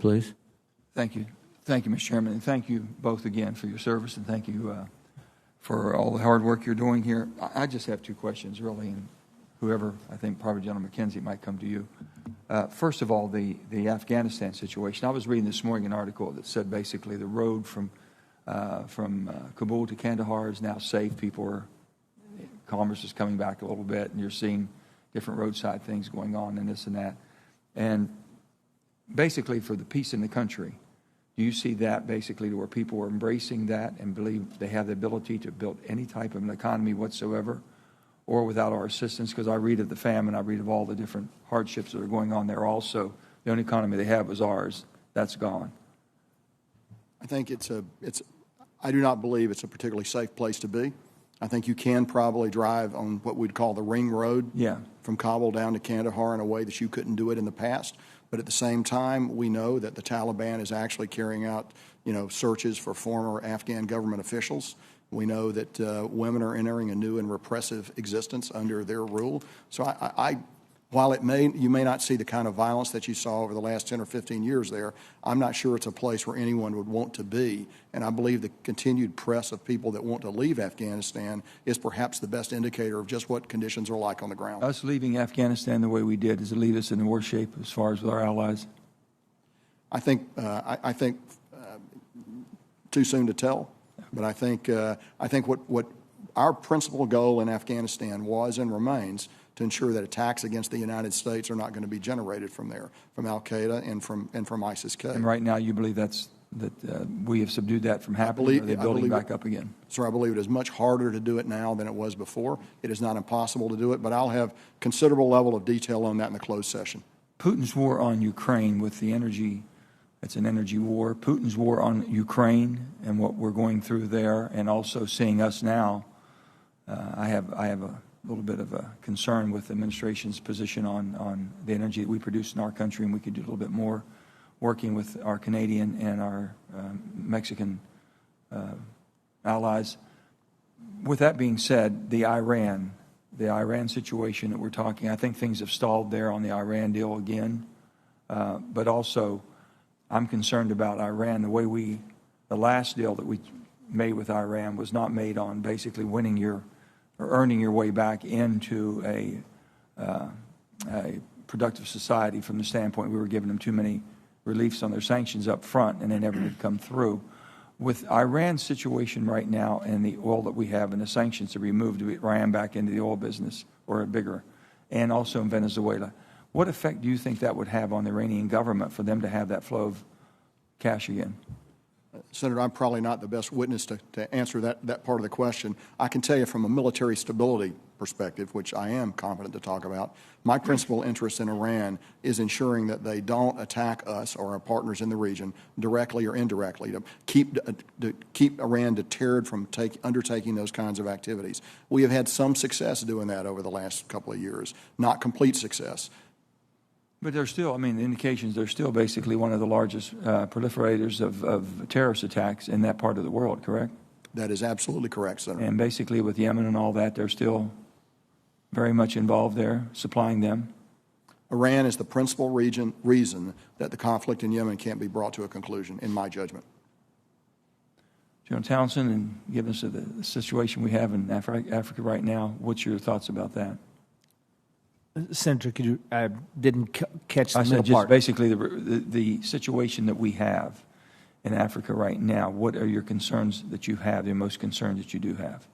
please. Thank you. Thank you, Mr. Chairman, and thank you both again for your service, and thank you for all the hard work you're doing here. I just have two questions, really, and whoever, I think probably General McKenzie might come to you. First of all, the Afghanistan situation. I was reading this morning an article that said basically the road from Kabul to Kandahar is now safe. Commerce is coming back a little bit, and you're seeing different roadside things going on and this and that. And basically for the peace in the country, do you see that basically to where people are embracing that and believe they have the ability to build any type of an economy whatsoever, or without our assistance? Because I read of the famine, I read of all the different hardships that are going on there also. The only economy they have was ours. That's gone. I think I do not believe it's a particularly safe place to be. I think you can probably drive on what we'd call the ring road from Kabul down to Kandahar in a way that you couldn't do it in the past. But at the same time, we know that the Taliban is actually carrying out, searches for former Afghan government officials. We know that women are entering a new and repressive existence under their rule. So while you may not see the kind of violence that you saw over the last 10 or 15 years there, I'm not sure it's a place where anyone would want to be. And I believe the continued press of people that want to leave Afghanistan is perhaps the best indicator of just what conditions are like on the ground. Us leaving Afghanistan the way we did, does it leave us in worse shape as far as with our allies? I think too soon to tell. But I think what our principal goal in Afghanistan was and remains to ensure that attacks against the United States are not going to be generated from there, from Al-Qaeda and from ISIS-K. And right now you believe that we have subdued that from happening, or are they building back up again? Sir, I believe it is much harder to do it now than it was before. It is not impossible to do it, but I'll have considerable level of detail on that in the closed session. Putin's war on Ukraine with the energy, it's an energy war. Putin's war on Ukraine and what we're going through there, and also seeing us now, I have a little bit of a concern with the administration's position on the energy that we produce in our country, and we could do a little bit more working with our Canadian and our Mexican allies. With that being said, the Iran situation that we're talking, I think things have stalled there on the Iran deal again, but also I'm concerned about Iran. The last deal that we made with Iran was not made on basically earning your way back into a productive society from the standpoint we were giving them too many reliefs on their sanctions up front, and they never did come through. With Iran's situation right now and the oil that we have and the sanctions to remove Iran back into the oil business or a bigger, and also in Venezuela, what effect do you think that would have on the Iranian government for them to have that flow of cash again? Senator, I'm probably not the best witness to answer that part of the question. I can tell you from a military stability perspective, which I am competent to talk about, my principal interest in Iran is ensuring that they don't attack us or our partners in the region directly or indirectly, to keep Iran deterred from undertaking those kinds of activities. We have had some success doing that over the last couple of years, not complete success. But they're still, the indications, they're still basically one of the largest proliferators of terrorist attacks in that part of the world, correct? That is absolutely correct, Senator. And basically with Yemen and all that, they're still very much involved there, supplying them. Iran is the principal reason that the conflict in Yemen can't be brought to a conclusion, in my judgment. General Townsend, and given us the situation we have in Africa right now, what's your thoughts about that? Senator, I didn't catch the middle said just part. Basically, the situation that we have in Africa right now, what are your concerns that you have, the most concerns that you do have?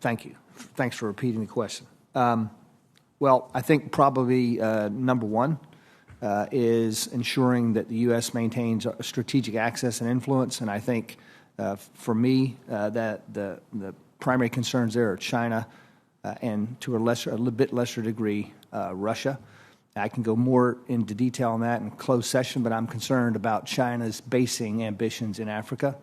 Thank you. Thanks for repeating the question. Well, I think probably number one is ensuring that the U.S. maintains strategic access and influence, and I think for me that the primary concerns there are China, and to a little bit lesser degree, Russia. I can go more into detail on that in closed session, but I'm concerned about China's basing ambitions in Africa.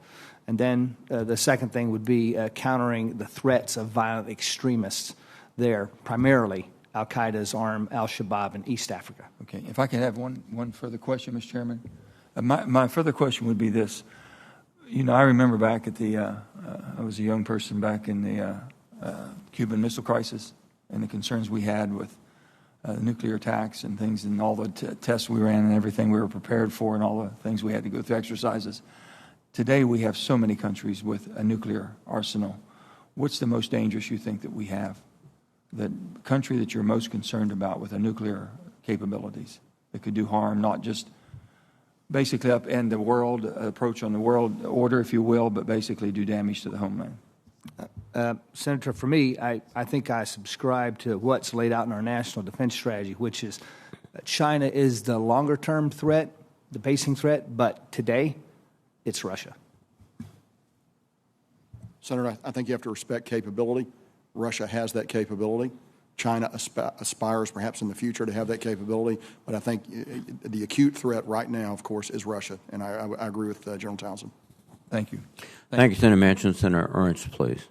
And then the second thing would be countering the threats of violent extremists there, primarily Al-Qaeda's arm, Al-Shabaab, in East Africa. Okay. If I could have one further question, Mr. Chairman. My further question would be this. I remember back at I was a young person back in the Cuban Missile Crisis and the concerns we had with nuclear attacks and things, and all the tests we ran and everything we were prepared for, and all the things we had to go through, exercises. Today we have so many countries with a nuclear arsenal. What's the most dangerous you think that we have? The country that you're most concerned about with a nuclear capabilities that could do harm, not just basically upend the world, approach on the world order, if you will, but basically do damage to the homeland? Senator, for me, I think I subscribe to what's laid out in our national defense strategy, which is China is the longer-term threat, the pacing threat, but today it's Russia. Senator, I think you have to respect capability. Russia has that capability. China aspires perhaps in the future to have that capability, but I think the acute threat right now, of course, is Russia, and I agree with General Townsend. Thank you. Thank you, Senator Manchin. Senator Ernst, please.